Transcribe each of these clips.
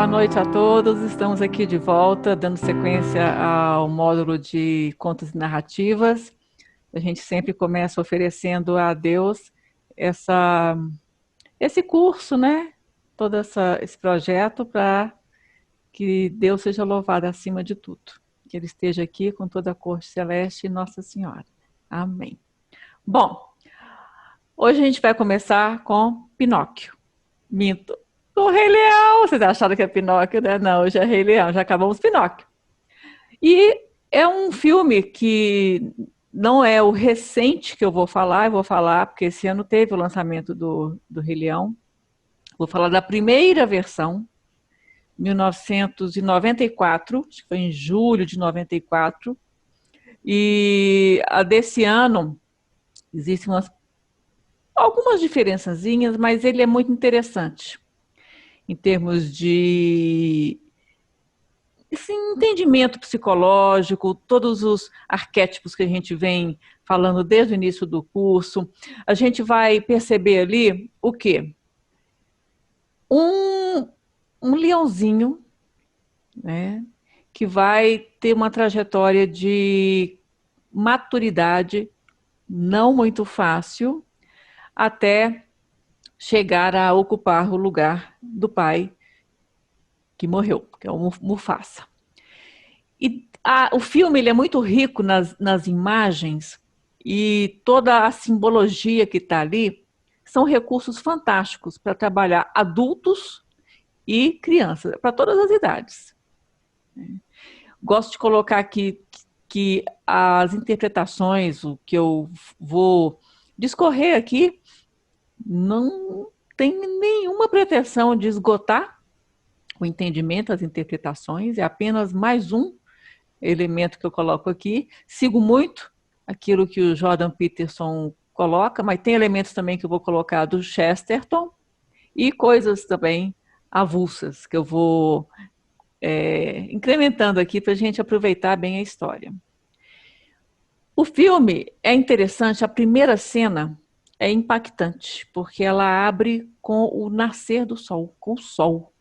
Boa noite a todos. Estamos aqui de volta, dando sequência ao módulo de contos e narrativas. A gente sempre começa oferecendo a Deus esse curso, né? Todo esse projeto para que Deus seja louvado acima de tudo. Que Ele esteja aqui com toda a corte celeste e Nossa Senhora. Amém. Bom, hoje a gente vai começar com Pinóquio. Minto. O Rei Leão. Vocês acharam que é Pinóquio, né? Não, hoje é Rei Leão, já acabamos Pinóquio. E é um filme que não é o recente que eu vou falar porque esse ano teve o lançamento do Rei Leão. Vou falar da primeira versão, 1994, acho que foi em julho de 94. E a desse ano, existem algumas diferençazinhas, mas ele é muito interessante em termos de esse entendimento psicológico, todos os arquétipos que a gente vem falando desde o início do curso. A gente vai perceber ali o quê? Um leãozinho, né, que vai ter uma trajetória de maturidade não muito fácil até chegar a ocupar o lugar do pai que morreu, que é o Mufasa. E o filme ele é muito rico nas imagens e toda a simbologia que está ali são recursos fantásticos para trabalhar adultos e crianças, para todas as idades. Gosto de colocar aqui que as interpretações, o que eu vou discorrer aqui, não tem nenhuma pretensão de esgotar o entendimento, as interpretações, é apenas mais um elemento que eu coloco aqui. Sigo muito aquilo que o Jordan Peterson coloca, mas tem elementos também que eu vou colocar do Chesterton e coisas também avulsas que eu vou incrementando aqui para a gente aproveitar bem a história. O filme é interessante, a primeira cena é impactante, porque ela abre com o nascer do sol, com o sol.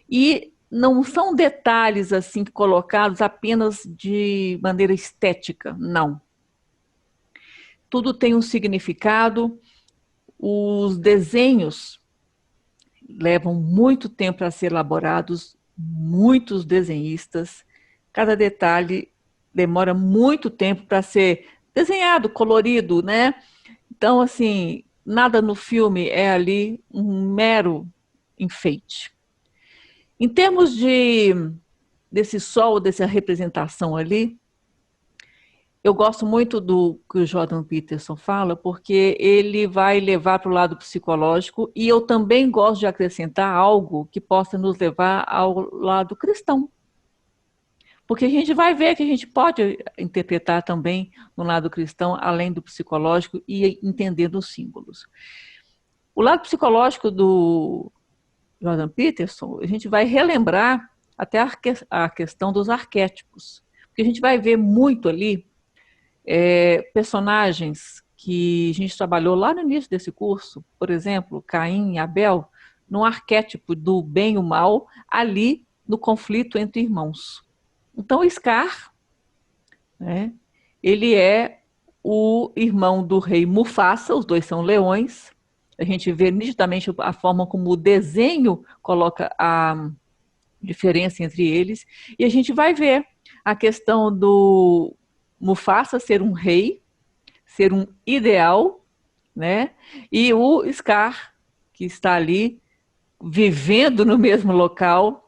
E não são detalhes assim colocados apenas de maneira estética, não. Tudo tem um significado. Os desenhos levam muito tempo para ser elaborados, muitos desenhistas. Cada detalhe demora muito tempo para ser desenhado, colorido, né? Então, assim, nada no filme é ali um mero enfeite. Em termos desse sol, dessa representação ali, eu gosto muito do que o Jordan Peterson fala, porque ele vai levar para o lado psicológico e eu também gosto de acrescentar algo que possa nos levar ao lado cristão. Porque a gente vai ver que a gente pode interpretar também no lado cristão, além do psicológico e entendendo os símbolos. O lado psicológico do Jordan Peterson, a gente vai relembrar até a questão dos arquétipos. Porque a gente vai ver muito ali personagens que a gente trabalhou lá no início desse curso, por exemplo, Caim e Abel, no arquétipo do bem e o mal, ali no conflito entre irmãos. Então, Scar, né, ele é o irmão do rei Mufasa, os dois são leões. A gente vê nitidamente a forma como o desenho coloca a diferença entre eles. E a gente vai ver a questão do Mufasa ser um rei, ser um ideal, né? E o Scar, que está ali vivendo no mesmo local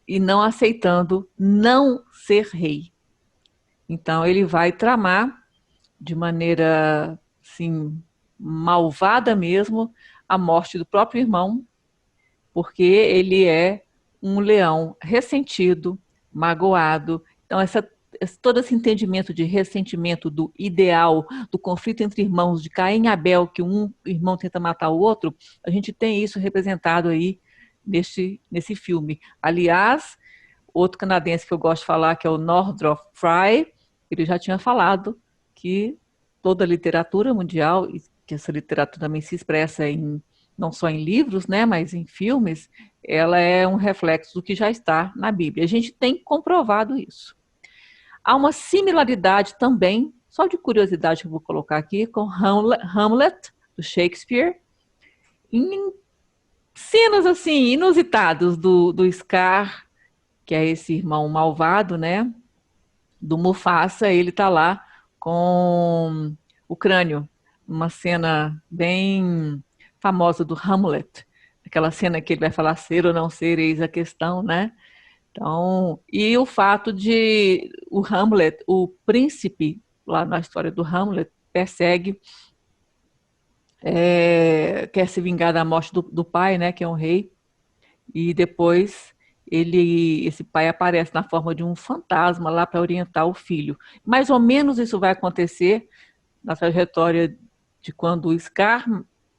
e não aceitando não ser rei. Então ele vai tramar de maneira assim malvada mesmo a morte do próprio irmão, porque ele é um leão ressentido, magoado. Então todo esse entendimento de ressentimento do ideal, do conflito entre irmãos, de Caim e Abel, que um irmão tenta matar o outro, a gente tem isso representado aí nesse filme. Aliás, outro canadense que eu gosto de falar, que é o Northrop Frye, ele já tinha falado que toda a literatura mundial, e que essa literatura também se expressa em não só em livros, né, mas em filmes, ela é um reflexo do que já está na Bíblia. A gente tem comprovado isso. Há uma similaridade também, só de curiosidade que eu vou colocar aqui, com Hamlet, do Shakespeare, em cenas assim, inusitadas do Scar, que é esse irmão malvado, né, do Mufasa, ele tá lá com o crânio, uma cena bem famosa do Hamlet, aquela cena que ele vai falar ser ou não ser, eis a questão, né? Então, e o fato de o Hamlet, o príncipe, lá na história do Hamlet, persegue, quer se vingar da morte do pai, né, que é um rei, e depois esse pai aparece na forma de um fantasma lá para orientar o filho. Mais ou menos isso vai acontecer na trajetória de quando o Scar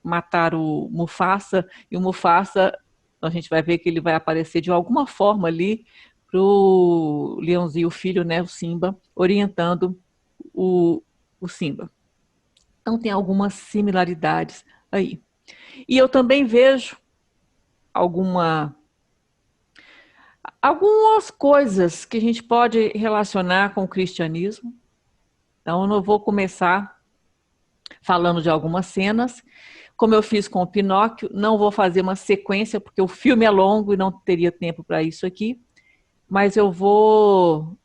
matar o Mufasa, e o Mufasa, a gente vai ver que ele vai aparecer de alguma forma ali para o leãozinho, o filho, né, o Simba, orientando o Simba. Então tem algumas similaridades aí. E eu também vejo algumas coisas que a gente pode relacionar com o cristianismo. Então eu não vou começar falando de algumas cenas, como eu fiz com o Pinóquio, não vou fazer uma sequência, porque o filme é longo e não teria tempo para isso aqui, mas eu vou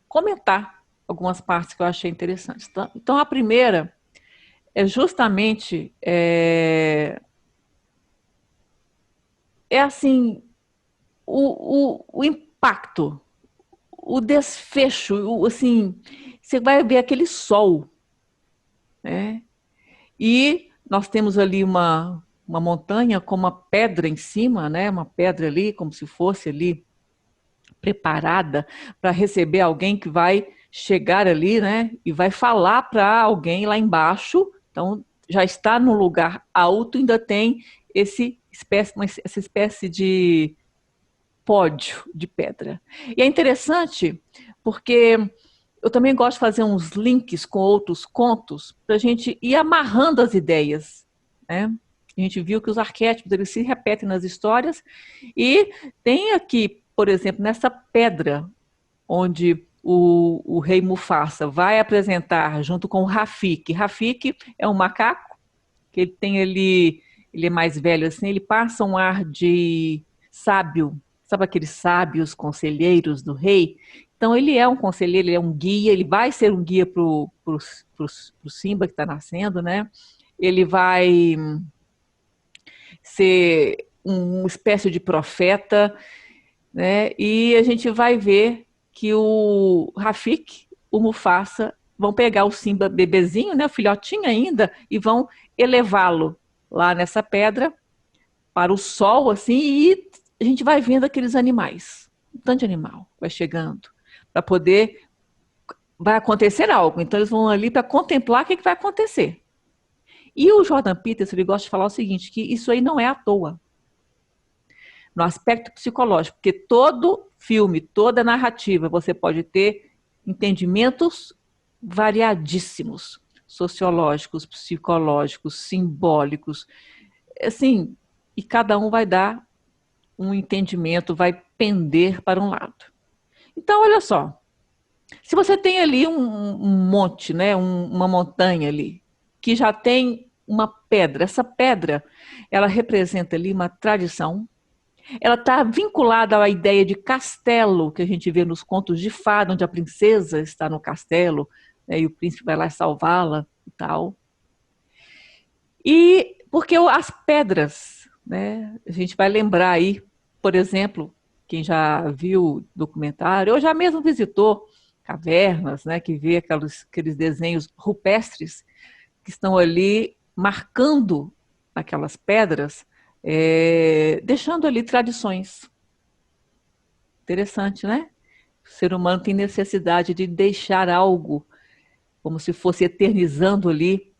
comentar algumas partes que eu achei interessantes. Então a primeira é justamente assim, o impacto, o desfecho, assim, você vai ver aquele sol, né? E nós temos ali uma montanha com uma pedra em cima, né? Uma pedra ali, como se fosse ali preparada para receber alguém que vai chegar ali, né? E vai falar para alguém lá embaixo. Então, já está num lugar alto, ainda tem essa espécie de pódio de pedra. E é interessante porque eu também gosto de fazer uns links com outros contos para a gente ir amarrando as ideias, né? A gente viu que os arquétipos eles se repetem nas histórias e tem aqui, por exemplo, nessa pedra onde o rei Mufasa vai apresentar junto com o Rafiki. Rafiki é um macaco que ele tem ele é mais velho assim, ele passa um ar de sábio, sabe aqueles sábios conselheiros do rei? Então ele é um conselheiro, ele é um guia, ele vai ser um guia para o Simba que está nascendo, né? Ele vai ser uma espécie de profeta, né? E a gente vai ver que o Rafik, o Mufasa, vão pegar o Simba bebezinho, né, o filhotinho ainda, e vão elevá-lo lá nessa pedra para o sol, assim, e a gente vai vendo aqueles animais, um tanto de animal vai chegando, para poder, vai acontecer algo, então eles vão ali para contemplar o que vai acontecer. E o Jordan Peterson, ele gosta de falar o seguinte, que isso aí não é à toa, no aspecto psicológico, porque todo filme, toda narrativa, você pode ter entendimentos variadíssimos, sociológicos, psicológicos, simbólicos, assim, e cada um vai dar um entendimento, vai pender para um lado. Então, olha só, se você tem ali um monte, né, uma montanha ali, que já tem uma pedra, essa pedra, ela representa ali uma tradição, ela está vinculada à ideia de castelo, que a gente vê nos contos de fada, onde a princesa está no castelo, né, e o príncipe vai lá salvá-la e tal. E porque as pedras, né, a gente vai lembrar aí, por exemplo, quem já viu documentário, ou já mesmo visitou cavernas, né, que vê aqueles desenhos rupestres que estão ali marcando aquelas pedras, deixando ali tradições. Interessante, né? O ser humano tem necessidade de deixar algo, como se fosse eternizando ali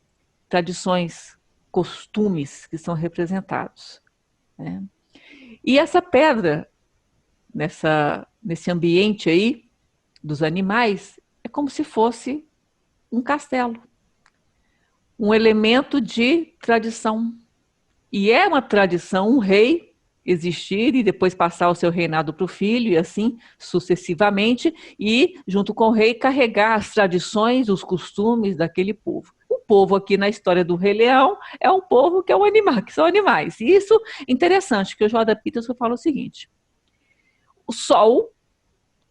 tradições, costumes que são representados, né? E essa pedra, nesse ambiente aí dos animais, é como se fosse um castelo, um elemento de tradição. E é uma tradição um rei existir e depois passar o seu reinado para o filho e assim sucessivamente, e junto com o rei carregar as tradições, os costumes daquele povo. O povo aqui na história do Rei Leão é um povo que é um animal, que são animais. E isso é interessante, que o Jordan Peterson fala o seguinte: o sol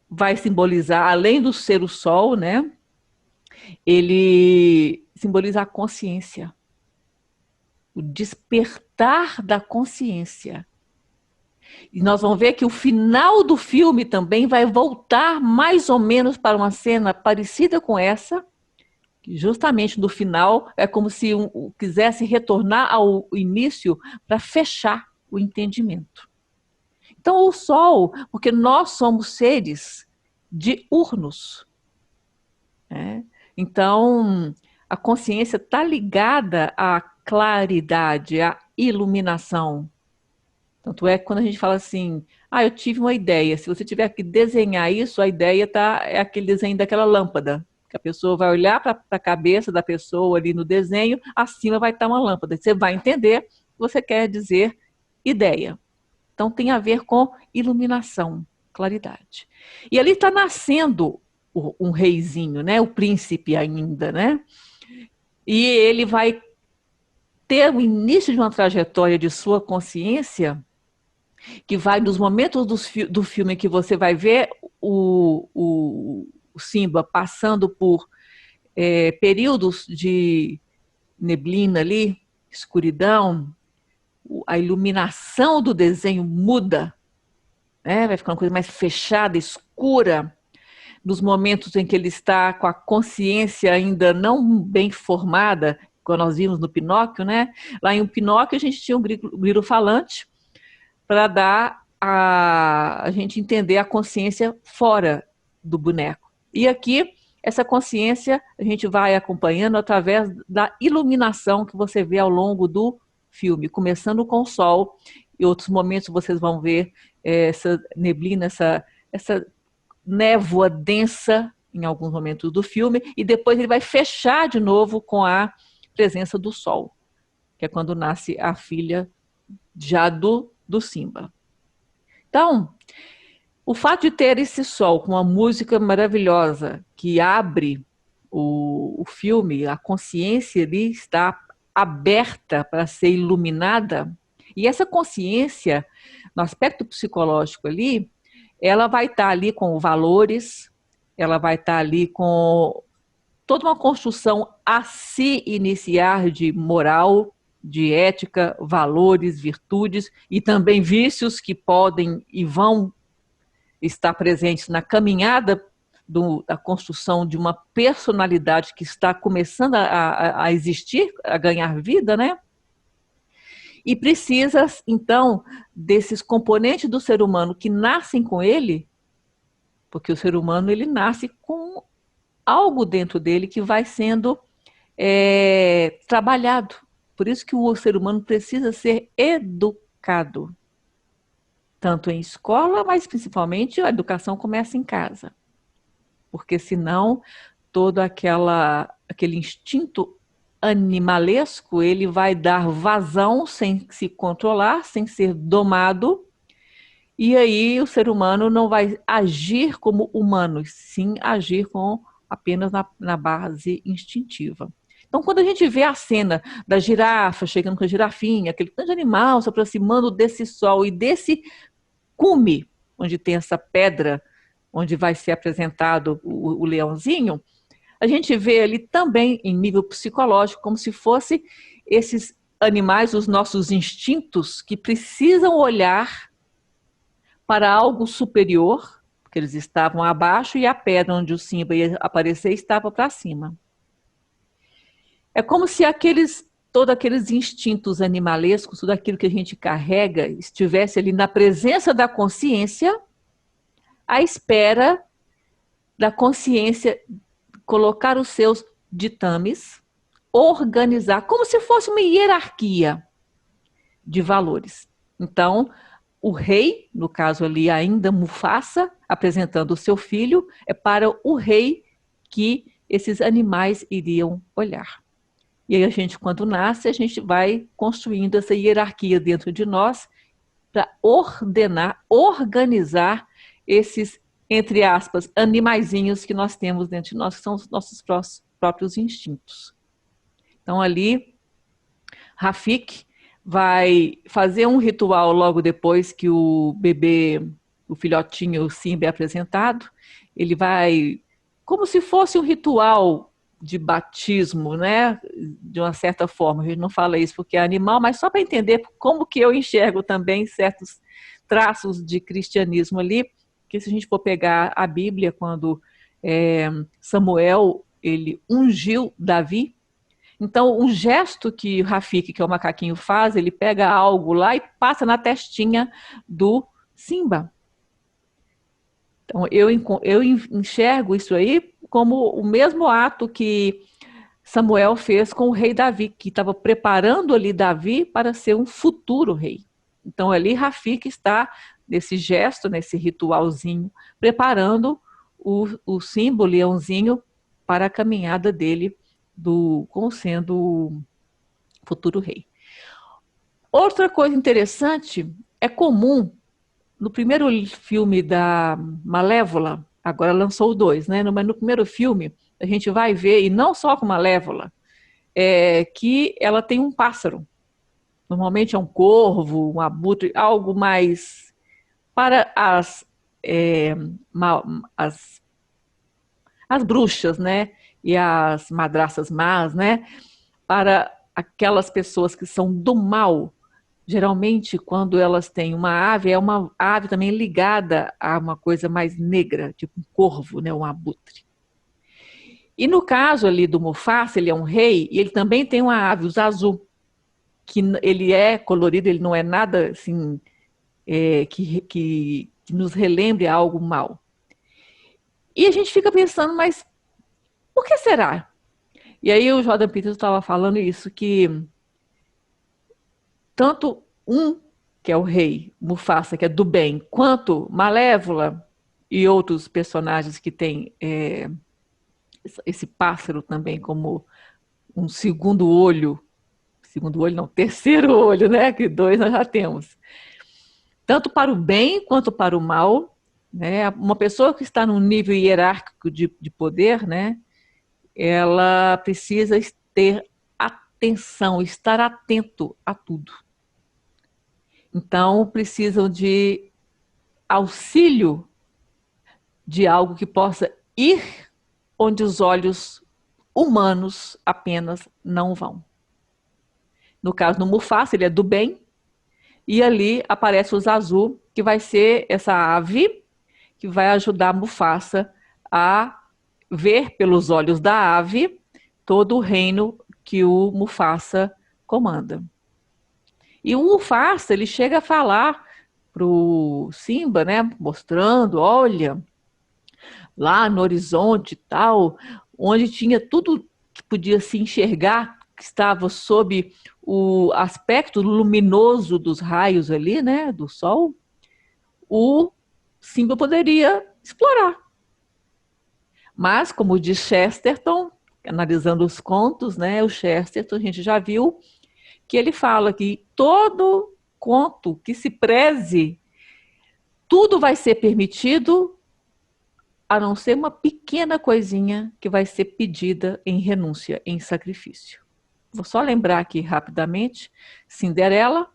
vai simbolizar, além do ser o sol, né? Ele simboliza a consciência, o despertar da consciência. E nós vamos ver que o final do filme também vai voltar mais ou menos para uma cena parecida com essa, que justamente no final é como se quisesse retornar ao início para fechar o entendimento. Então o sol, porque nós somos seres diurnos, né? Então a consciência está ligada à claridade, à iluminação. Tanto é que quando a gente fala assim, eu tive uma ideia, se você tiver que desenhar isso, a ideia é aquele desenho daquela lâmpada, que a pessoa vai olhar para a cabeça da pessoa ali no desenho, acima vai estar uma lâmpada. Você vai entender que você quer dizer ideia. Então tem a ver com iluminação, claridade. E ali está nascendo um reizinho, né? O príncipe ainda, né? E ele vai ter o início de uma trajetória de sua consciência que vai nos momentos do filme que você vai ver o Simba passando por períodos de neblina ali, escuridão, a iluminação do desenho muda, né? Vai ficar uma coisa mais fechada, escura, nos momentos em que ele está com a consciência ainda não bem formada, quando nós vimos no Pinóquio, né? Lá em Pinóquio a gente tinha um grilo falante, para dar a gente entender a consciência fora do boneco. E aqui, essa consciência a gente vai acompanhando através da iluminação que você vê ao longo do filme, começando com o sol, e outros momentos vocês vão ver essa neblina, essa névoa densa em alguns momentos do filme, e depois ele vai fechar de novo com a presença do sol, que é quando nasce a filha já do Simba. Então, o fato de ter esse sol com uma música maravilhosa que abre o filme, a consciência ali está aberta para ser iluminada, e essa consciência, no aspecto psicológico ali, ela vai estar ali com valores, ela vai estar ali com toda uma construção a se iniciar de moral, de ética, valores, virtudes e também vícios que podem e vão estar presentes na caminhada da construção de uma personalidade que está começando a existir, a ganhar vida, né? E precisa, então, desses componentes do ser humano que nascem com ele, porque o ser humano ele nasce com algo dentro dele que vai sendo trabalhado. Por isso que o ser humano precisa ser educado, tanto em escola, mas principalmente a educação começa em casa. Porque senão todo aquele instinto animalesco, ele vai dar vazão sem se controlar, sem ser domado, e aí o ser humano não vai agir como humano, sim agir apenas na base instintiva. Então, quando a gente vê a cena da girafa chegando com a girafinha, aquele tanto de animal se aproximando desse sol e desse cume, onde tem essa pedra, onde vai ser apresentado o leãozinho, a gente vê ali também, em nível psicológico, como se fosse esses animais, os nossos instintos, que precisam olhar para algo superior, porque eles estavam abaixo e a pedra onde o Simba ia aparecer estava para cima. É como se todos aqueles instintos animalescos, tudo aquilo que a gente carrega, estivesse ali na presença da consciência, à espera da consciência colocar os seus ditames, organizar, como se fosse uma hierarquia de valores. Então, o rei, no caso ali ainda Mufasa, apresentando o seu filho, é para o rei que esses animais iriam olhar. E aí a gente, quando nasce, a gente vai construindo essa hierarquia dentro de nós para ordenar, organizar esses, entre aspas, animaizinhos que nós temos dentro de nós, que são os nossos próprios instintos. Então ali, Rafik vai fazer um ritual logo depois que o bebê, o filhotinho Simba é apresentado. Ele vai, como se fosse um ritual de batismo, né? De uma certa forma. A gente não fala isso porque é animal, mas só para entender como que eu enxergo também certos traços de cristianismo ali, que se a gente for pegar a Bíblia, quando Samuel ele ungiu Davi, então, um gesto que o Rafik, que é o macaquinho, faz, ele pega algo lá e passa na testinha do Simba. Então, eu enxergo isso aí como o mesmo ato que Samuel fez com o rei Davi, que estava preparando ali Davi para ser um futuro rei. Então, ali Rafik está, nesse gesto, nesse ritualzinho, preparando o Simba, o leãozinho, para a caminhada dele como sendo o futuro rei. Outra coisa interessante, é comum, no primeiro filme da Malévola, agora lançou o 2, né? Mas no primeiro filme, a gente vai ver, e não só com Malévola, que ela tem um pássaro. Normalmente é um corvo, um abutre, algo mais para as, as bruxas, né? E as madraças más, né? Para aquelas pessoas que são do mal, geralmente quando elas têm uma ave, é uma ave também ligada a uma coisa mais negra, tipo um corvo, né, um abutre. E no caso ali do Mufasa, ele é um rei e ele também tem uma ave, o Zazu, que ele é colorido, ele não é nada assim que nos relembre algo mal. E a gente fica pensando, mas por que será? E aí o Jordan Peterson estava falando isso, que tanto que é o rei, Mufasa, que é do bem, quanto Malévola e outros personagens que têm esse pássaro também como um segundo olho não, terceiro olho, né? Que 2 nós já temos. Tanto para o bem quanto para o mal, né? Uma pessoa que está num nível hierárquico de poder, né? Ela precisa ter atenção, estar atento a tudo. Então, precisam de auxílio de algo que possa ir onde os olhos humanos apenas não vão. No caso do Mufasa, ele é do bem, e ali aparece o Zazu, que vai ser essa ave que vai ajudar Mufasa a ver pelos olhos da ave todo o reino que o Mufasa comanda. E o Mufasa, ele chega a falar pro Simba, né, mostrando, olha, lá no horizonte e tal, onde tinha tudo que podia se enxergar, que estava sob o aspecto luminoso dos raios ali, né, do sol, o Simba poderia explorar. Mas, como diz Chesterton, analisando os contos, né, o Chesterton, a gente já viu que ele fala que todo conto que se preze, tudo vai ser permitido, a não ser uma pequena coisinha que vai ser pedida em renúncia, em sacrifício. Vou só lembrar aqui rapidamente, Cinderela,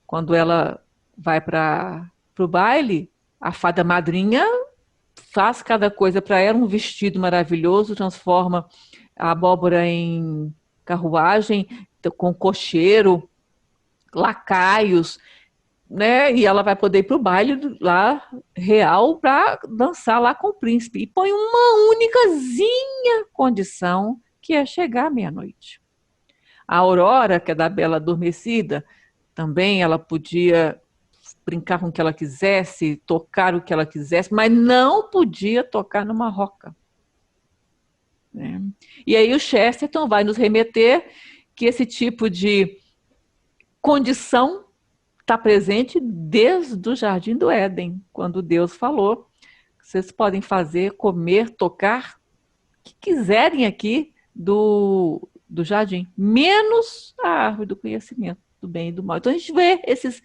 quando ela vai para o baile, a fada madrinha faz cada coisa para ela, um vestido maravilhoso, transforma a abóbora em carruagem, com cocheiro, lacaios, né? E ela vai poder ir para o baile lá real para dançar lá com o príncipe. E põe uma únicazinha condição, que é chegar à meia-noite. A Aurora, que é da Bela Adormecida, também ela podia brincar com o que ela quisesse, tocar o que ela quisesse, mas não podia tocar numa roca. Né? E aí o Chesterton vai nos remeter que esse tipo de condição está presente desde o Jardim do Éden, quando Deus falou: vocês podem fazer, comer, tocar o que quiserem aqui do jardim, menos a árvore do conhecimento do bem e do mal. Então a gente vê esses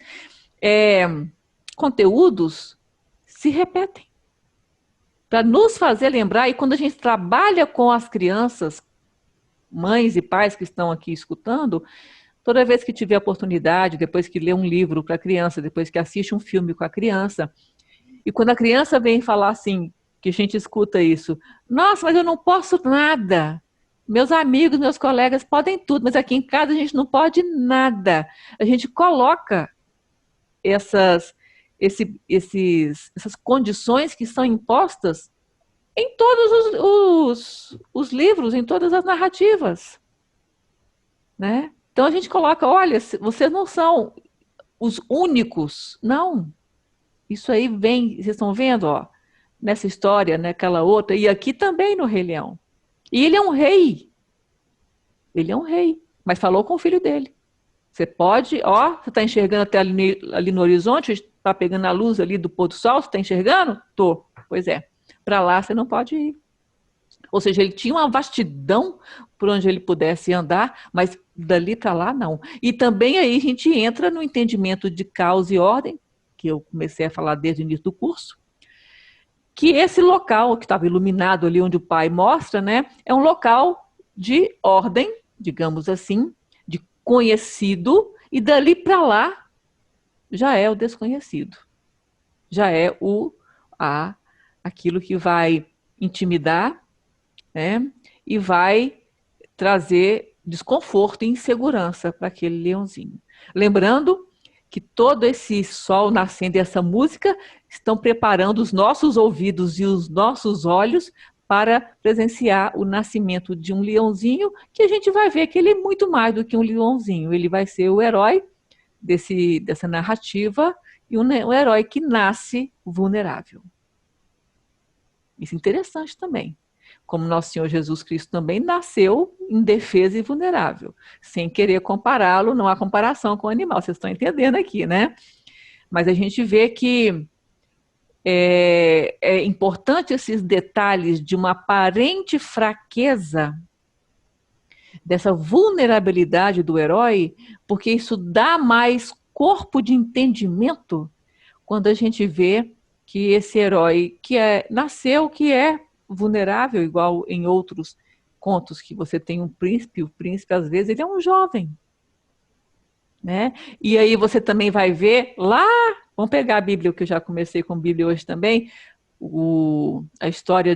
conteúdos se repetem para nos fazer lembrar, e quando a gente trabalha com as crianças, mães e pais que estão aqui escutando, toda vez que tiver oportunidade, depois que lê um livro para a criança, depois que assiste um filme com a criança, e quando a criança vem falar assim, que a gente escuta isso, nossa, mas eu não posso nada. Meus amigos, meus colegas podem tudo, mas aqui em casa a gente não pode nada. A gente coloca essas condições que são impostas em todos os livros, em todas as narrativas, né? Então a gente coloca, olha, vocês não são os únicos, não. Isso aí vem, vocês estão vendo, ó, nessa história, naquela outra, e aqui também no Rei Leão. E ele é um rei. Ele é um rei, mas falou com o filho dele. Você pode, ó, você está enxergando até ali no horizonte, está pegando a luz ali do pôr do sol, você está enxergando? Tô. Pois é. Para lá você não pode ir. Ou seja, ele tinha uma vastidão por onde ele pudesse andar, mas dali para lá não. E também aí a gente entra no entendimento de causa e ordem, que eu comecei a falar desde o início do curso, que esse local que estava iluminado ali onde o pai mostra, né, é um local de ordem, digamos assim, de conhecido, e dali para lá já é o desconhecido. Já é aquilo que vai intimidar, né, e vai trazer desconforto e insegurança para aquele leãozinho. Lembrando que todo esse sol nascendo e essa música estão preparando os nossos ouvidos e os nossos olhos para presenciar o nascimento de um leãozinho, que a gente vai ver que ele é muito mais do que um leãozinho. Ele vai ser o herói dessa narrativa, e um herói que nasce vulnerável. Isso é interessante também. Como nosso Senhor Jesus Cristo também nasceu indefeso e vulnerável. Sem querer compará-lo, não há comparação com o animal. Vocês estão entendendo aqui, né? Mas a gente vê que é importante esses detalhes de uma aparente fraqueza, dessa vulnerabilidade do herói, porque isso dá mais corpo de entendimento quando a gente vê que esse herói nasceu, que é vulnerável, igual em outros contos que você tem um príncipe, o príncipe às vezes ele é um jovem, né? E aí você também vai ver lá, vamos pegar a Bíblia, que eu já comecei com a Bíblia hoje também, a história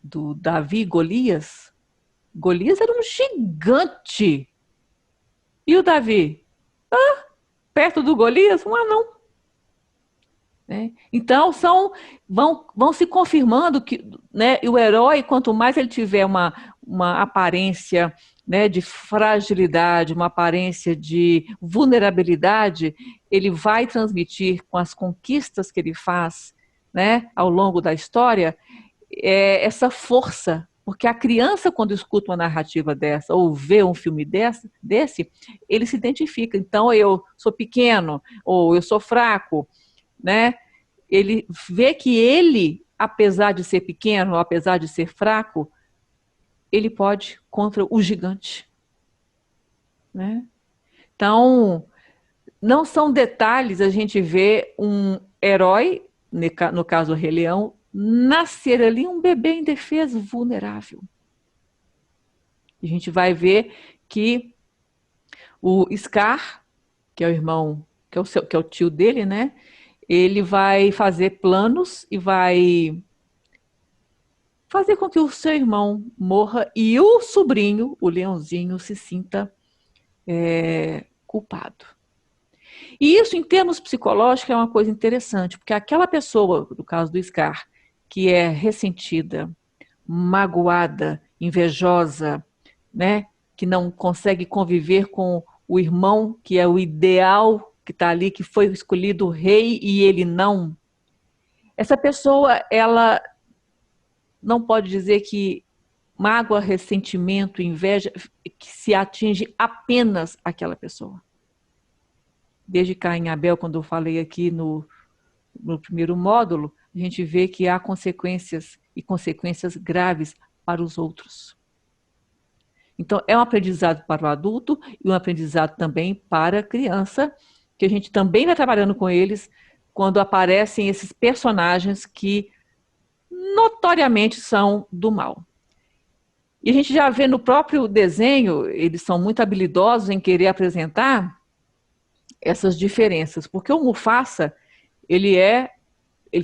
do Davi e Golias. Golias era um gigante. E o Davi? Perto do Golias, um anão. Né? Então, vão se confirmando que, né, o herói, quanto mais ele tiver uma aparência, né, de fragilidade, uma aparência de vulnerabilidade, ele vai transmitir com as conquistas que ele faz, né, ao longo da história, essa força. Porque a criança, quando escuta uma narrativa dessa, ou vê um filme desse, ele se identifica. Então, eu sou pequeno, ou eu sou fraco, né? Ele vê que ele, apesar de ser pequeno, apesar de ser fraco, ele pode contra o gigante, né? Então, não são detalhes a gente vê um herói, no caso o Rei Leão, nascer ali um bebê indefeso, vulnerável. A gente vai ver que o Scar, que é o irmão, que é o tio dele, né? Ele vai fazer planos e vai fazer com que o seu irmão morra e o sobrinho, o leãozinho, se sinta culpado. E isso, em termos psicológicos, é uma coisa interessante, porque aquela pessoa, no caso do Scar, que é ressentida, magoada, invejosa, né, que não consegue conviver com o irmão, que é o ideal, que está ali, que foi escolhido rei e ele não. Essa pessoa, ela não pode dizer que mágoa, ressentimento, inveja, que se atinge apenas aquela pessoa. Desde Caim e Abel, quando eu falei aqui no primeiro módulo, a gente vê que há consequências, e consequências graves para os outros. Então, é um aprendizado para o adulto e um aprendizado também para a criança, que a gente também vai trabalhando com eles quando aparecem esses personagens que notoriamente são do mal. E a gente já vê no próprio desenho, eles são muito habilidosos em querer apresentar essas diferenças, porque o Mufasa, ele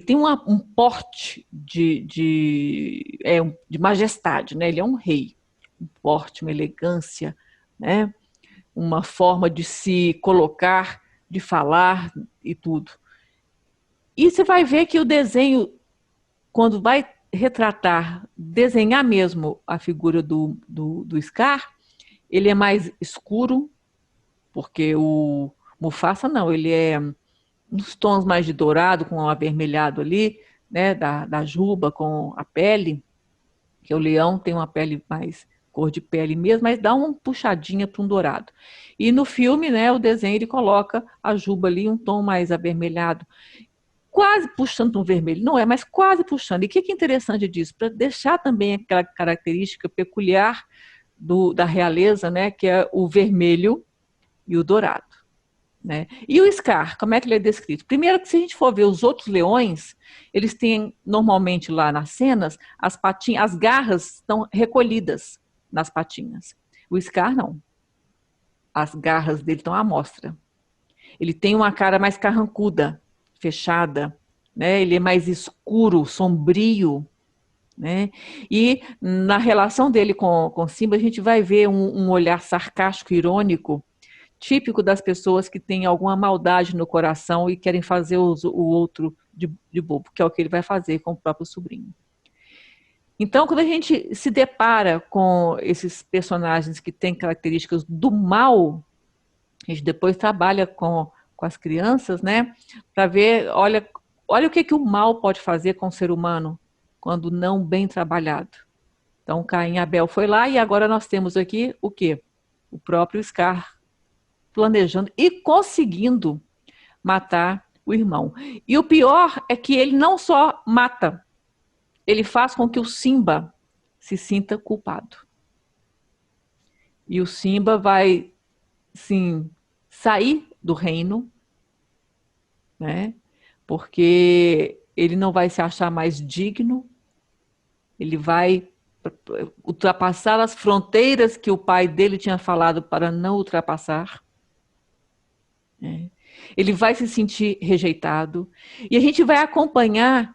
tem um porte de majestade, né? Ele é um rei, um porte, uma elegância, né? Uma forma de se colocar, de falar e tudo. E você vai ver que o desenho, quando vai retratar, desenhar mesmo a figura do Scar, ele é mais escuro, porque o Mufasa não, ele é nos tons mais de dourado, com o avermelhado ali, né, da juba com a pele, que o leão tem uma pele mais cor de pele mesmo, mas dá uma puxadinha para um dourado. E no filme, né, o desenho, ele coloca a juba ali, um tom mais avermelhado, quase puxando para um vermelho, não é, mas quase puxando. E o que é interessante disso? Para deixar também aquela característica peculiar da realeza, né, que é o vermelho e o dourado. Né? E o Scar, como é que ele é descrito? Primeiro que se a gente for ver os outros leões, eles têm normalmente lá nas cenas, as patinhas, as garras estão recolhidas nas patinhas. O Scar não. As garras dele estão à mostra. Ele tem uma cara mais carrancuda, fechada, né? Ele é mais escuro, sombrio, né? E na relação dele com Simba, a gente vai ver um olhar sarcástico, irônico, típico das pessoas que têm alguma maldade no coração e querem fazer o outro de bobo, que é o que ele vai fazer com o próprio sobrinho. Então, quando a gente se depara com esses personagens que têm características do mal, a gente depois trabalha com as crianças, né, para ver, olha o que o mal pode fazer com o ser humano quando não bem trabalhado. Então, Caim e Abel foi lá e agora nós temos aqui o quê? O próprio Scar planejando e conseguindo matar o irmão. E o pior é que ele não só mata, ele faz com que o Simba se sinta culpado. E o Simba vai, sim, sair do reino, né? Porque ele não vai se achar mais digno, ele vai ultrapassar as fronteiras que o pai dele tinha falado para não ultrapassar. Ele vai se sentir rejeitado. E a gente vai acompanhar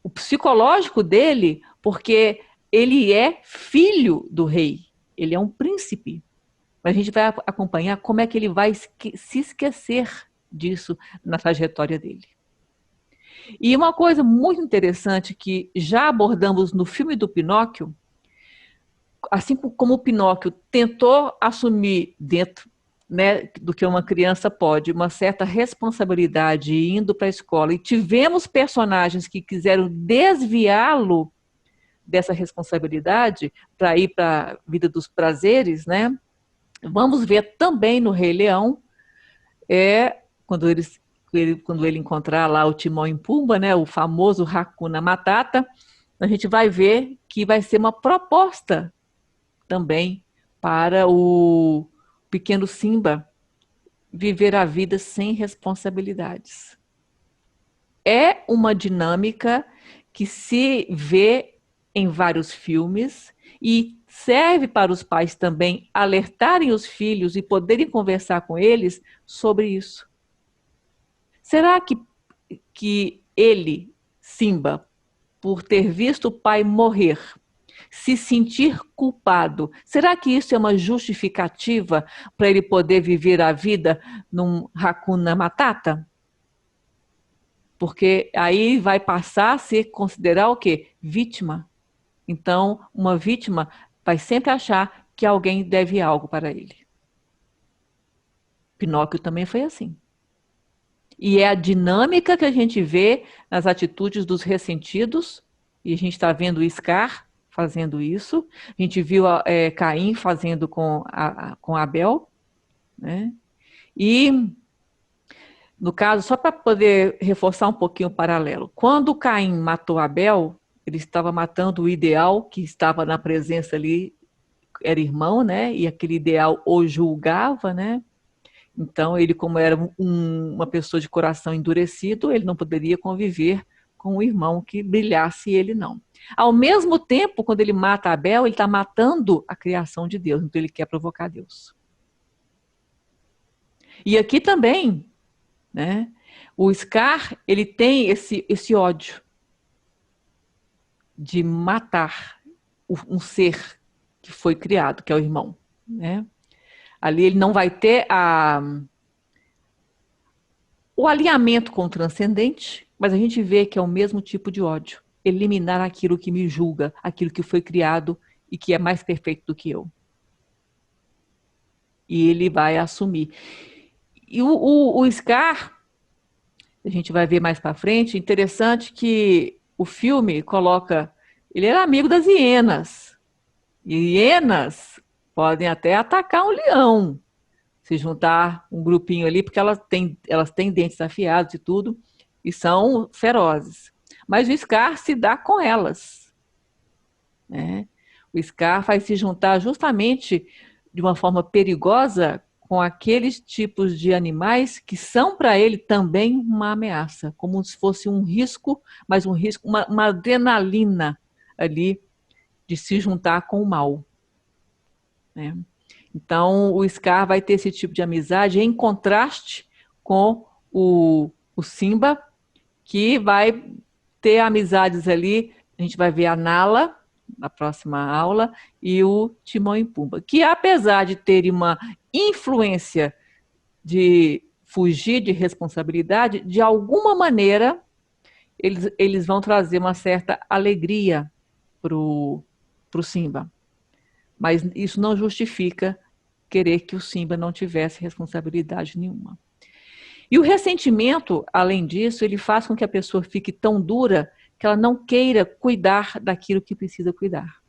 o psicológico dele, porque ele é filho do rei. Ele é um príncipe. Mas a gente vai acompanhar como é que ele vai se esquecer disso na trajetória dele. E uma coisa muito interessante que já abordamos no filme do Pinóquio, assim como o Pinóquio tentou assumir dentro, né, do que uma criança pode, uma certa responsabilidade indo para a escola, e tivemos personagens que quiseram desviá-lo dessa responsabilidade para ir para a vida dos prazeres, né? Vamos ver também no Rei Leão, quando ele encontrar lá o Timão e Pumba, né, o famoso Hakuna Matata, a gente vai ver que vai ser uma proposta também para o pequeno Simba viver a vida sem responsabilidades. É uma dinâmica que se vê em vários filmes e serve para os pais também alertarem os filhos e poderem conversar com eles sobre isso. Será que ele, Simba, por ter visto o pai morrer, se sentir culpado, será que isso é uma justificativa para ele poder viver a vida num Hakuna Matata? Porque aí vai passar a se considerar o quê? Vítima. Então, uma vítima vai sempre achar que alguém deve algo para ele. Pinóquio também foi assim. E é a dinâmica que a gente vê nas atitudes dos ressentidos, e a gente está vendo o Scar fazendo isso, a gente viu Caim fazendo com Abel, né? E, no caso, só para poder reforçar um pouquinho o paralelo, quando Caim matou Abel, ele estava matando o ideal que estava na presença ali era irmão, né? E aquele ideal o julgava, né? Então, ele, como era uma pessoa de coração endurecido, ele não poderia conviver com o irmão que brilhasse e ele não. Ao mesmo tempo, quando ele mata Abel, ele está matando a criação de Deus, então ele quer provocar Deus. E aqui também, né? O Scar, ele tem esse ódio de matar um ser que foi criado, que é o irmão, né? Ali ele não vai ter o alinhamento com o transcendente, mas a gente vê que é o mesmo tipo de ódio. Eliminar aquilo que me julga, aquilo que foi criado e que é mais perfeito do que eu. E ele vai assumir. E o Scar, a gente vai ver mais para frente, interessante que o filme coloca, ele era amigo das hienas. E hienas podem até atacar um leão, se juntar um grupinho ali, porque elas têm dentes afiados e tudo, e são ferozes. Mas o Scar se dá com elas, né? O Scar vai se juntar justamente de uma forma perigosa com aqueles tipos de animais que são para ele também uma ameaça, como se fosse um risco, mas um risco, uma adrenalina ali de se juntar com o mal, né? Então, o Scar vai ter esse tipo de amizade em contraste com o Simba, que vai ter amizades ali. A gente vai ver a Nala, na próxima aula, e o Timão e Pumba, que apesar de terem uma influência de fugir de responsabilidade, de alguma maneira, eles vão trazer uma certa alegria para o Simba. Mas isso não justifica querer que o Simba não tivesse responsabilidade nenhuma. E o ressentimento, além disso, ele faz com que a pessoa fique tão dura que ela não queira cuidar daquilo que precisa cuidar.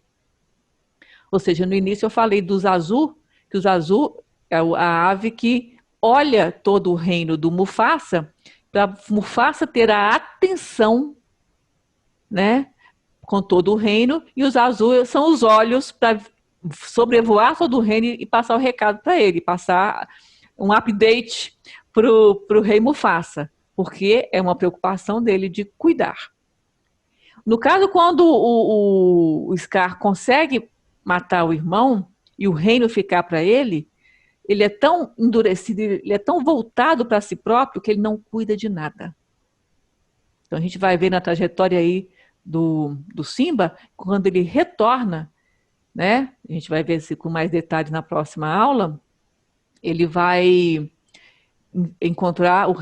Ou seja, no início eu falei do Zazu, que o Zazu é a ave que olha todo o reino do Mufasa, para Mufasa ter a atenção, né, com todo o reino, e os Zazu são os olhos para sobrevoar todo o reino e passar o recado para ele, passar um update para o rei Mufasa, porque é uma preocupação dele de cuidar. No caso, quando o Scar consegue matar o irmão e o reino ficar para ele, ele é tão endurecido, ele é tão voltado para si próprio que ele não cuida de nada. Então a gente vai ver na trajetória aí do Simba, quando ele retorna, né? A gente vai ver isso com mais detalhes na próxima aula. Ele vai encontrar o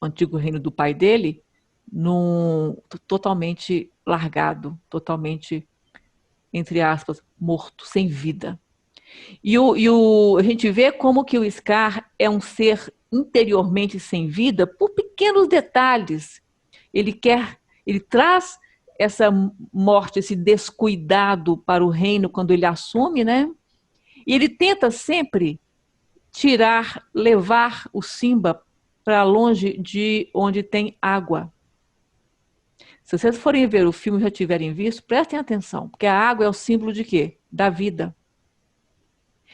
antigo reino do pai dele, totalmente largado, totalmente, entre aspas, morto, sem vida. E a gente vê como que o Scar é um ser interiormente sem vida por pequenos detalhes. Ele traz essa morte, esse descuidado para o reino quando ele assume, né? E ele tenta sempre levar o Simba para longe de onde tem água. Se vocês forem ver o filme e já tiverem visto, prestem atenção, porque a água é o símbolo de quê? Da vida.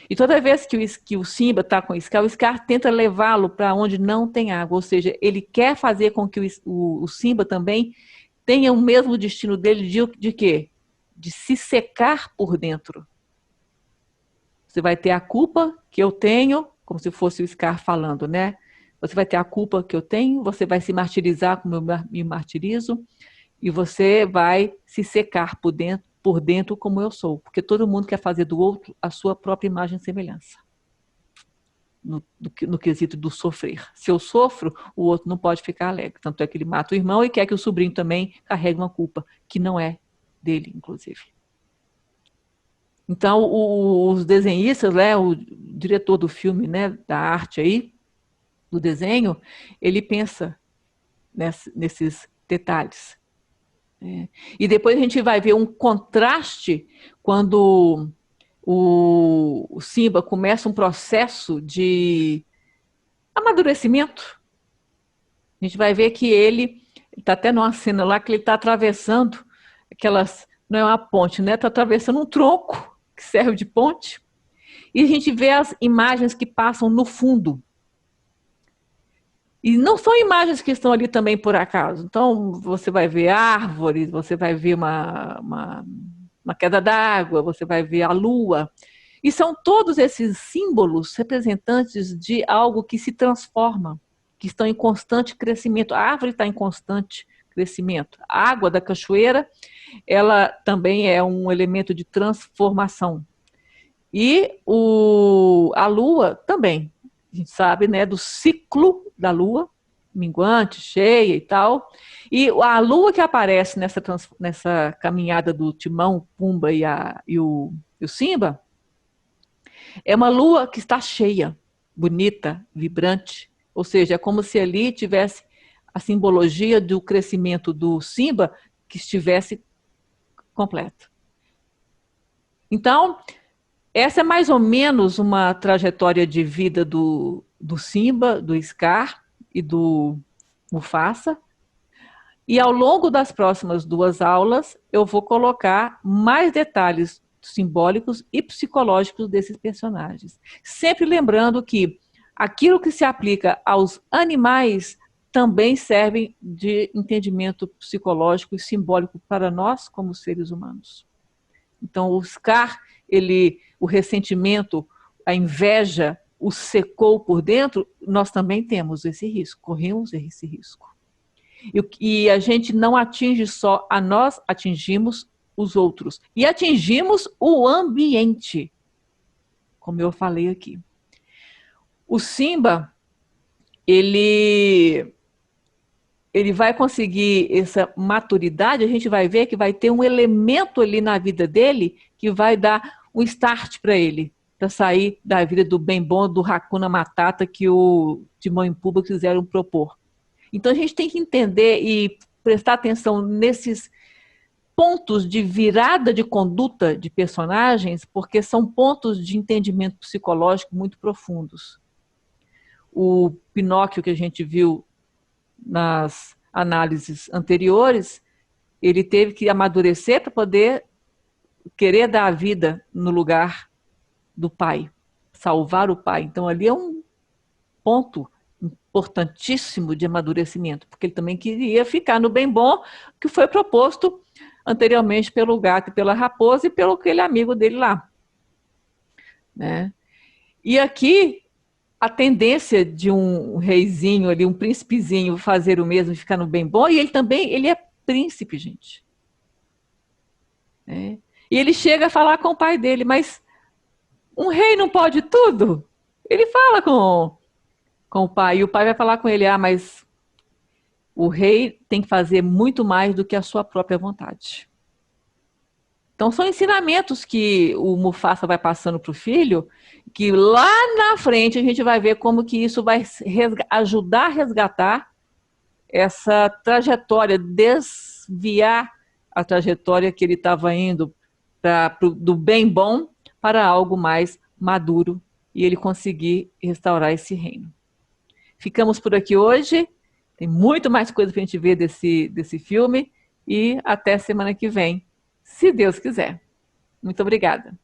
E toda vez que o Simba está com o Scar tenta levá-lo para onde não tem água, ou seja, ele quer fazer com que o Simba também tenha o mesmo destino dele de quê? De se secar por dentro. Você vai ter a culpa que eu tenho, como se fosse o Scar falando, né? Você vai ter a culpa que eu tenho, você vai se martirizar como eu me martirizo, e você vai se secar por dentro como eu sou. Porque todo mundo quer fazer do outro a sua própria imagem e semelhança. No quesito do sofrer. Se eu sofro, o outro não pode ficar alegre. Tanto é que ele mata o irmão e quer que o sobrinho também carregue uma culpa, que não é dele, inclusive. Então, os desenhistas, né, o diretor do filme, né, da arte aí, do desenho, ele pensa nesses detalhes. E depois a gente vai ver um contraste quando o Simba começa um processo de amadurecimento. A gente vai ver que ele está até numa cena lá que ele está atravessando aquelas, não é uma ponte, né? Está atravessando um tronco. que serve de ponte, e a gente vê as imagens que passam no fundo. E não são imagens que estão ali também por acaso. Então, você vai ver árvores, você vai ver uma queda d'água, você vai ver a lua. E são todos esses símbolos representantes de algo que se transforma, que estão em constante crescimento. A árvore está em constante crescimento. A água da cachoeira, ela também é um elemento de transformação. E a lua também. A gente sabe, né, do ciclo da lua, minguante, cheia e tal. E a lua que aparece nessa caminhada do Timão, Pumba e o Simba, é uma lua que está cheia, bonita, vibrante. Ou seja, é como se ali tivesse a simbologia do crescimento do Simba que estivesse completo. Então, essa é mais ou menos uma trajetória de vida do Simba, do Scar e do Mufasa. E ao longo das próximas 2 aulas, eu vou colocar mais detalhes simbólicos e psicológicos desses personagens. Sempre lembrando que aquilo que se aplica aos animais também serve de entendimento psicológico e simbólico para nós como seres humanos. Então, o Scar, o ressentimento, a inveja, o secou por dentro, nós também temos esse risco, corremos esse risco. E a gente não atinge só a nós, atingimos os outros. E atingimos o ambiente, como eu falei aqui. O Simba, ele vai conseguir essa maturidade, a gente vai ver que vai ter um elemento ali na vida dele que vai dar um start para ele, para sair da vida do bem bom, do Hakuna Matata que o Timão e Pumba quiseram propor. Então a gente tem que entender e prestar atenção nesses pontos de virada de conduta de personagens, porque são pontos de entendimento psicológico muito profundos. O Pinóquio que a gente viu nas análises anteriores, ele teve que amadurecer para poder querer dar a vida no lugar do pai, salvar o pai. Então ali é um ponto importantíssimo de amadurecimento, porque ele também queria ficar no bem bom que foi proposto anteriormente pelo gato e pela raposa e pelo aquele amigo dele lá. Né? E aqui a tendência de um reizinho ali, um príncipezinho fazer o mesmo, ficar no bem bom, e ele é príncipe, gente. E ele chega a falar com o pai dele, mas um rei não pode tudo? Ele fala com o pai, e o pai vai falar com ele, mas o rei tem que fazer muito mais do que a sua própria vontade. Então são ensinamentos que o Mufasa vai passando para o filho, que lá na frente a gente vai ver como que isso vai ajudar a resgatar essa trajetória, desviar a trajetória que ele estava indo do bem bom para algo mais maduro e ele conseguir restaurar esse reino. Ficamos por aqui hoje, tem muito mais coisa para a gente ver desse filme e até semana que vem, se Deus quiser. Muito obrigada.